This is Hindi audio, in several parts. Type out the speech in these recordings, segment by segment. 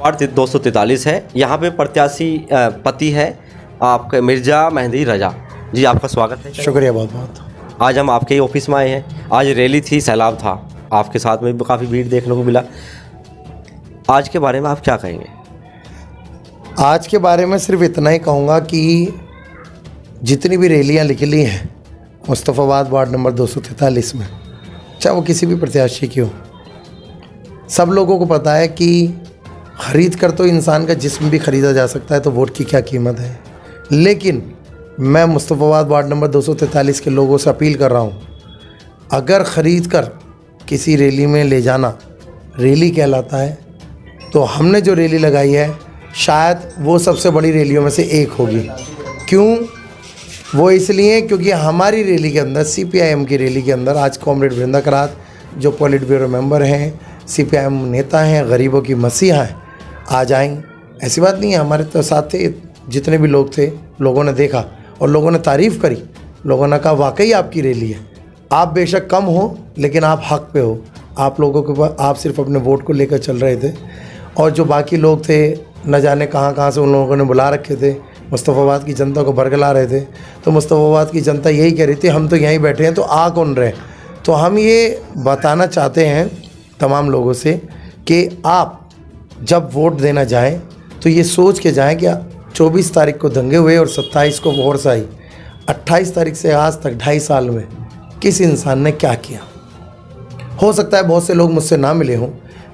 वार्ड 243 है। यहाँ पे प्रत्याशी पति है आपके मिर्ज़ा मेहंदी रजा जी, आपका स्वागत है। शुक्रिया बहुत बहुत। आज हम आपके ही ऑफिस में आए हैं। आज रैली थी, सैलाब था, आपके साथ में भी काफ़ी भीड़ देखने को मिला। आज के बारे में आप क्या कहेंगे? आज के बारे में सिर्फ इतना ही कहूँगा कि जितनी भी रैलियाँ निकली हैं मुस्तफ़ाबाद वार्ड नंबर 243 में, चाहे वो किसी भी प्रत्याशी की हो, सब लोगों को पता है कि ख़रीद कर तो इंसान का जिस्म भी ख़रीदा जा सकता है, तो वोट की क्या कीमत है। लेकिन मैं मुस्तफ़ाबाद वार्ड नंबर 243 के लोगों से अपील कर रहा हूँ, अगर ख़रीद कर किसी रैली में ले जाना रैली कहलाता है, तो हमने जो रैली लगाई है शायद वो सबसे बड़ी रैलियों में से एक होगी। क्यों? वो इसलिए क्योंकि हमारी रैली के अंदर, CPIM की रैली के अंदर आज कॉमरेड वृंदा करात जो पॉलिट ब्यूरो मेंबर हैं, CPIM नेता हैं, गरीबों की मसीहा हैं, आज आएँ। ऐसी बात नहीं है, हमारे तो साथ थे जितने भी लोग थे, लोगों ने देखा और लोगों ने तारीफ़ करी। लोगों ने कहा वाकई आपकी रैली है, आप बेशक कम हो लेकिन आप हक पे हो। आप लोगों के पास, आप सिर्फ अपने वोट को लेकर चल रहे थे और जो बाकी लोग थे न जाने कहाँ से उन लोगों ने बुला रखे थे, मुस्तफ़ाबाद की जनता को बरगला रहे थे। तो मुस्तफ़ाबाद की जनता यही कह रही थी हम तो यहीं बैठे हैं, तो आ कौन रहे। तो हम ये बताना चाहते हैं तमाम लोगों से कि आप जब वोट देना जाएं तो ये सोच के जाएं कि 24 तारीख को दंगे हुए और 27 को वोट आई, 28 तारीख से आज तक 2.5 साल में किस इंसान ने क्या किया। हो सकता है बहुत से लोग मुझसे ना मिले हों।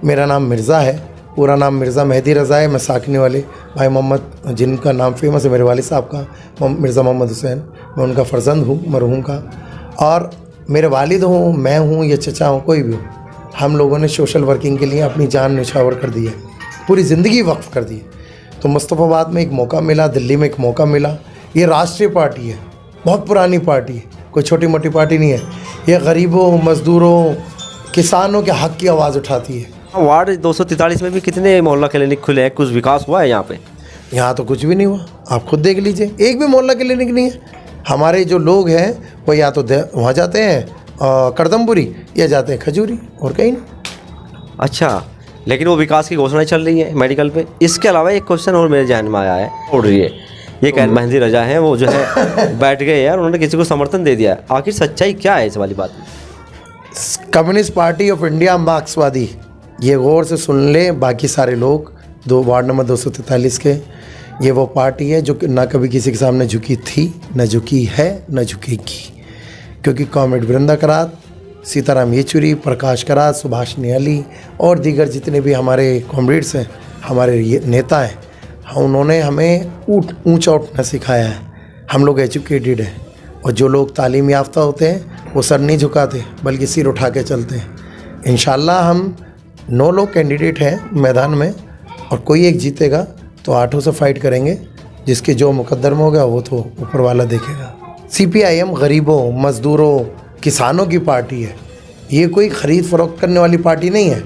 मेरा नाम मिर्ज़ा है, पूरा नाम मिर्ज़ा मेहंदी रज़ा है। मैं साकनी वाले भाई मोहम्मद, जिनका नाम फेमस है मेरे वालिद साहब का, मिर्ज़ा मोहम्मद हुसैन, मैं उनका फ़र्जंद हूँ मरहूम का। और मेरे वालिद हूँ, मैं हूँ या चचा हूँ, कोई भी हो, हम लोगों ने सोशल वर्किंग के लिए अपनी जान निछावर कर दी है, पूरी ज़िंदगी वक्फ कर दी है। तो मुस्तफ़ाबाद में एक मौका मिला, दिल्ली में एक मौका मिला। ये राष्ट्रीय पार्टी है, बहुत पुरानी पार्टी है, कोई छोटी मोटी पार्टी नहीं है। ये गरीबों, मज़दूरों, किसानों के हक़ की आवाज़ उठाती है। वार्ड 243 में भी कितने मोहल्ला क्लिनिक खुले हैं? कुछ विकास हुआ है यहाँ पे? यहाँ तो कुछ भी नहीं हुआ, आप खुद देख लीजिए, एक भी मोहल्ला क्लिनिक नहीं है। हमारे जो लोग हैं वो या तो वहाँ जाते हैं करदमपुरी या जाते हैं खजूरी, और कहीं नहीं। अच्छा, लेकिन वो विकास की घोषणाएं चल रही है मेडिकल पे। इसके अलावा एक क्वेश्चन और मेरे ध्यान में आया है, उड़ रही है, ये कह मेहंदी रजा है, वो जो है बैठ गए यार, उन्होंने किसी को समर्थन दे दिया। आखिर सच्चाई क्या है इस वाली बात में? कम्युनिस्ट पार्टी ऑफ इंडिया, मार्क्सवादी, ये गौर से सुन ले बाकी सारे लोग, वार्ड नंबर 243 के, ये वो पार्टी है जो ना कभी किसी के सामने झुकी थी, न झुकी है, न झुकेगी। क्योंकि कॉमरेड वृंदा करात, सीताराम येचुरी, प्रकाश करात, सुभाष नियाली और दीगर जितने भी हमारे कॉमरेड्स हैं, हमारे ये नेता हैं, उन्होंने हमें ऊंचा उठना सिखाया है। हम लोग एजुकेटेड हैं और जो लोग तालीम याफ्ता होते हैं वो सर नहीं झुकाते बल्कि सिर उठा के चलते हैं। इंशाल्लाह हम 9 लोग कैंडिडेट हैं मैदान में और कोई एक जीतेगा तो 8 से फाइट करेंगे। जिसके जो मुकद्दर में होगा वो तो ऊपर वाला देखेगा। CPIM गरीबों, मज़दूरों, किसानों की पार्टी है, ये कोई ख़रीद फ़रोख्त करने वाली पार्टी नहीं है।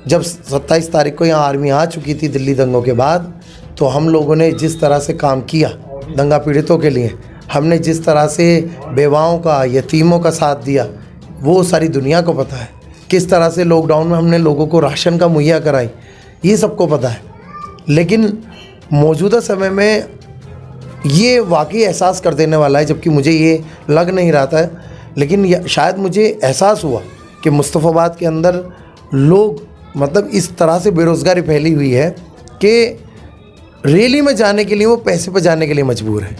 जब 27 तारीख को यहाँ आर्मी आ चुकी थी दिल्ली दंगों के बाद, तो हम लोगों ने जिस तरह से काम किया दंगा पीड़ितों के लिए, हमने जिस तरह से बेवाओं का, यतीमों का साथ दिया, वो सारी दुनिया को पता है। किस तरह से लॉकडाउन में हमने लोगों को राशन का मुहैया कराई, ये सबको पता है। लेकिन मौजूदा समय में ये वाकई एहसास कर देने वाला है, जबकि मुझे ये लग नहीं रहा था, लेकिन शायद मुझे एहसास हुआ कि मुस्तफ़ाबाद के अंदर लोग मतलब इस तरह से बेरोज़गारी फैली हुई है कि रैली में जाने के लिए वो पैसे पर जाने के लिए मजबूर है।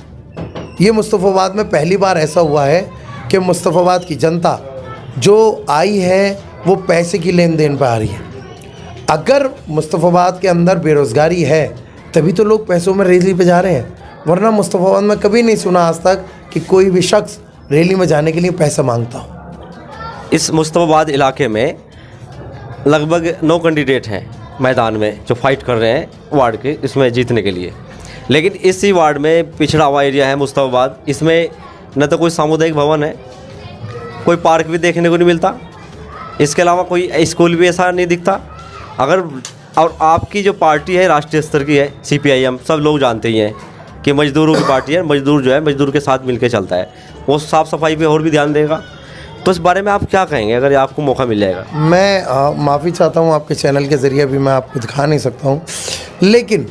ये मुस्तफ़ाबाद में पहली बार ऐसा हुआ है कि मुस्तफ़ाबाद की जनता जो आई है वो पैसे की लेन देन पर आ रही है। अगर मुस्तफ़ाबाद के अंदर बेरोज़गारी है तभी तो लोग पैसों में रैली पे जा रहे हैं, वरना मुस्तफ़ाबाद में कभी नहीं सुना आज तक कि कोई भी शख्स रैली में जाने के लिए पैसा मांगता हो। इस मुस्तफ़ाबाद इलाके में लगभग 9 कैंडिडेट हैं मैदान में जो फाइट कर रहे हैं वार्ड के इसमें जीतने के लिए। लेकिन इसी वार्ड में पिछड़ा हुआ एरिया है मुस्तफ़ाबाद, इसमें न तो कोई सामुदायिक भवन है, कोई पार्क भी देखने को नहीं मिलता, इसके अलावा कोई स्कूल भी ऐसा नहीं दिखता। अगर और आपकी जो पार्टी है राष्ट्रीय स्तर की है CPIM, सब लोग जानते ही हैं कि मज़दूरों की पार्टी है, मज़दूर जो है मज़दूर के साथ मिलकर चलता है, वो साफ़ सफाई पे और भी ध्यान देगा। तो इस बारे में आप क्या कहेंगे अगर आपको मौका मिल जाएगा? मैं माफ़ी चाहता हूँ, आपके चैनल के ज़रिए भी मैं आपको दिखा नहीं सकता हूँ, लेकिन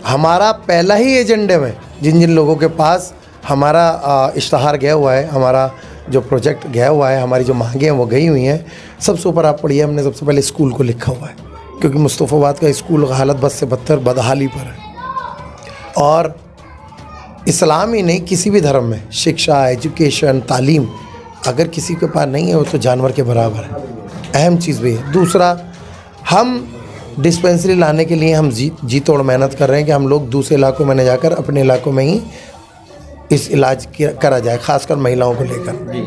हमारा पहला ही एजेंडे में जिन जिन लोगों के पास हमारा इश्तहार गया हुआ है, हमारा जो प्रोजेक्ट गया हुआ है, हमारी जो मांगे हैं वो गई हुई हैं, सबसे ऊपर आप पढ़िए, हमने सबसे पहले स्कूल को लिखा हुआ है, क्योंकि मुस्तफ़ाबाद का स्कूल का हालत बद से बदतर बदहाली पर है। और इस्लाम ही नहीं, किसी भी धर्म में शिक्षा, एजुकेशन, तालीम अगर किसी के पास नहीं है वो तो जानवर के बराबर है। अहम चीज़ भी है। दूसरा, हम डिस्पेंसरी लाने के लिए हम जी तोड़ मेहनत कर रहे हैं कि हम लोग दूसरे इलाकों में न जाकर अपने इलाकों में ही इस इलाज करा जाए, ख़ासकर महिलाओं को लेकर।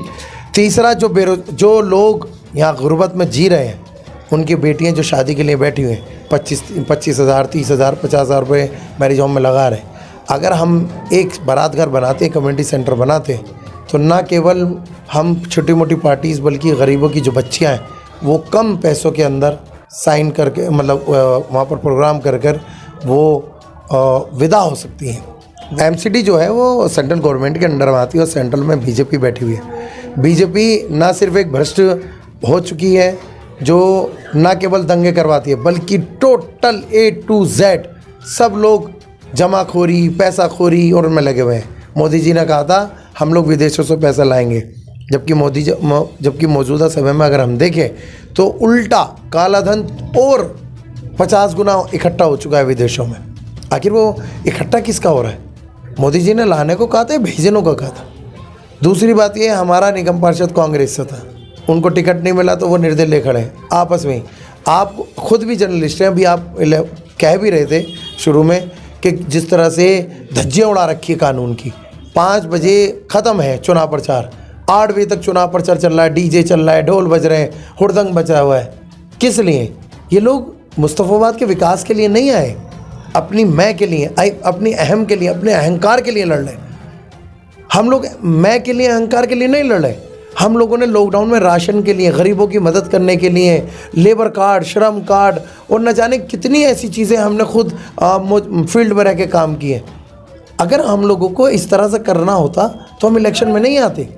तीसरा, जो लोग यहाँ गुर्बत में जी रहे हैं, उनकी बेटियाँ जो शादी के लिए बैठी हुई हैं, 25,000, 30,000, 50,000 रुपये मैरिज होम में लगा रहे हैं। अगर हम एक बारात घर बनाते, कम्युनिटी सेंटर बनाते, तो ना केवल हम छोटी मोटी पार्टीज़ बल्कि गरीबों की जो बच्चियाँ हैं वो कम पैसों के अंदर साइन करके, मतलब वहाँ पर प्रोग्राम कर वो विदा हो सकती हैं। एमसीडी जो है वो सेंट्रल गवर्नमेंट के अंडर में आती है और सेंट्रल में बीजेपी बैठी हुई है। बीजेपी ना सिर्फ एक भ्रष्ट हो चुकी है जो ना केवल दंगे करवाती है, बल्कि टोटल A to Z सब लोग जमाखोरी, पैसाखोरी और उनमें लगे हुए हैं। मोदी जी ने कहा था हम लोग विदेशों से पैसा लाएंगे, जबकि मौजूदा समय में अगर हम देखें तो उल्टा काला धन और 50 गुना इकट्ठा हो चुका है विदेशों में। आखिर वो इकट्ठा किसका हो रहा है? मोदी जी ने लाने को कहा था, भेजने को कहा था। दूसरी बात ये, हमारा निगम पार्षद कांग्रेस से था, उनको टिकट नहीं मिला तो वो निर्दलीय खड़े हैं आपस में। आप खुद भी जर्नलिस्ट हैं, अभी आप कह भी रहे थे शुरू में कि जिस तरह से धज्जियाँ उड़ा रखी है कानून की। 5 बजे ख़त्म है चुनाव प्रचार, 8 बजे तक चुनाव प्रचार चल रहा है, डीजे चल रहा है, ढोल बज रहे हैं, हुड़दंग बचा हुआ है। किस लिए? ये लोग मुस्तफ़ाबाद के विकास के लिए नहीं आए, अपनी मैं के लिए, अपनी अहम के लिए, अपने अहंकार के लिए लड़ रहे। हम लोग मैं के लिए, अहंकार के लिए नहीं लड़ रहे। हम लोगों ने लॉकडाउन में राशन के लिए, गरीबों की मदद करने के लिए, लेबर कार्ड, श्रम कार्ड और न जाने कितनी ऐसी चीज़ें हमने खुद फील्ड में रह के काम किए। अगर हम लोगों को इस तरह से करना होता तो हम इलेक्शन में नहीं आते।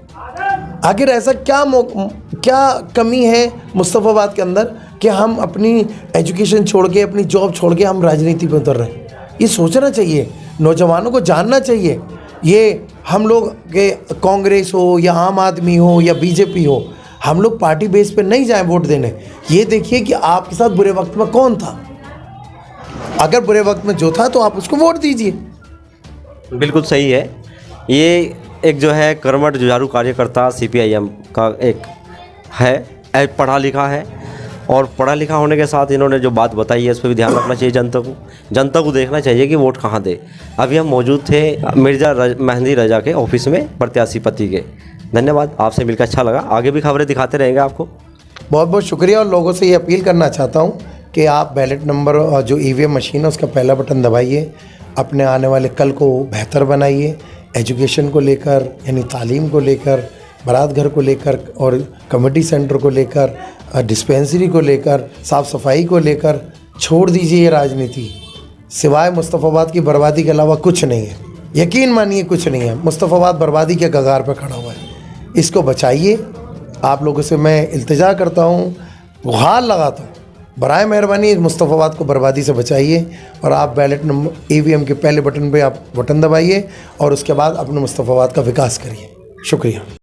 आखिर ऐसा क्या कमी है मुस्तफ़ाबाद के अंदर कि हम अपनी एजुकेशन छोड़ के, अपनी जॉब छोड़ के हम राजनीति पे उतर रहे हैं? ये सोचना चाहिए, नौजवानों को जानना चाहिए। ये हम लोग के कांग्रेस हो या आम आदमी हो या बीजेपी हो, हम लोग पार्टी बेस पे नहीं जाएं वोट देने। ये देखिए कि आपके साथ बुरे वक्त में कौन था, अगर बुरे वक्त में जो था तो आप उसको वोट दीजिए। बिल्कुल सही है। ये एक जो है कर्मठ जुझारू कार्यकर्ता CPIM का एक है, पढ़ा लिखा है, और पढ़ा लिखा होने के साथ इन्होंने जो बात बताई है इस पर भी ध्यान रखना चाहिए। जनता को देखना चाहिए कि वोट कहाँ दे। अभी हम मौजूद थे मिर्ज़ा मेहंदी रजा के ऑफिस में, प्रत्याशी पति के। धन्यवाद, आपसे मिलकर अच्छा लगा। आगे भी खबरें दिखाते रहेंगे आपको। बहुत बहुत शुक्रिया। और लोगों से ये अपील करना चाहता हूँ कि आप बैलेट नंबर और जो EVM मशीन है उसका पहला बटन दबाइए, अपने आने वाले कल को बेहतर बनाइए। एजुकेशन को लेकर, यानी तालीम को लेकर, बारात घर को लेकर और कम्युनिटी सेंटर को लेकर, डिस्पेंसरी को लेकर, साफ़ सफाई को लेकर छोड़ दीजिए ये राजनीति। सिवाय मुस्तफ़ाबाद की बर्बादी के अलावा कुछ नहीं है। यकीन मानिए कुछ नहीं है। मुस्तफ़ाबाद बर्बादी के कगार पर खड़ा हुआ है। इसको बचाइए। आप लोगों से मैं इल्तिजा करता हूँ, गुहार लगाता हूँ, बराए मेहरबानी मुस्तफ़ाबाद को बर्बादी से बचाइए। और आप बैलेट नंबर EVM के पहले बटन पे आप बटन दबाइए और उसके बाद अपने मुस्तफ़ाबाद का विकास करिए। शुक्रिया।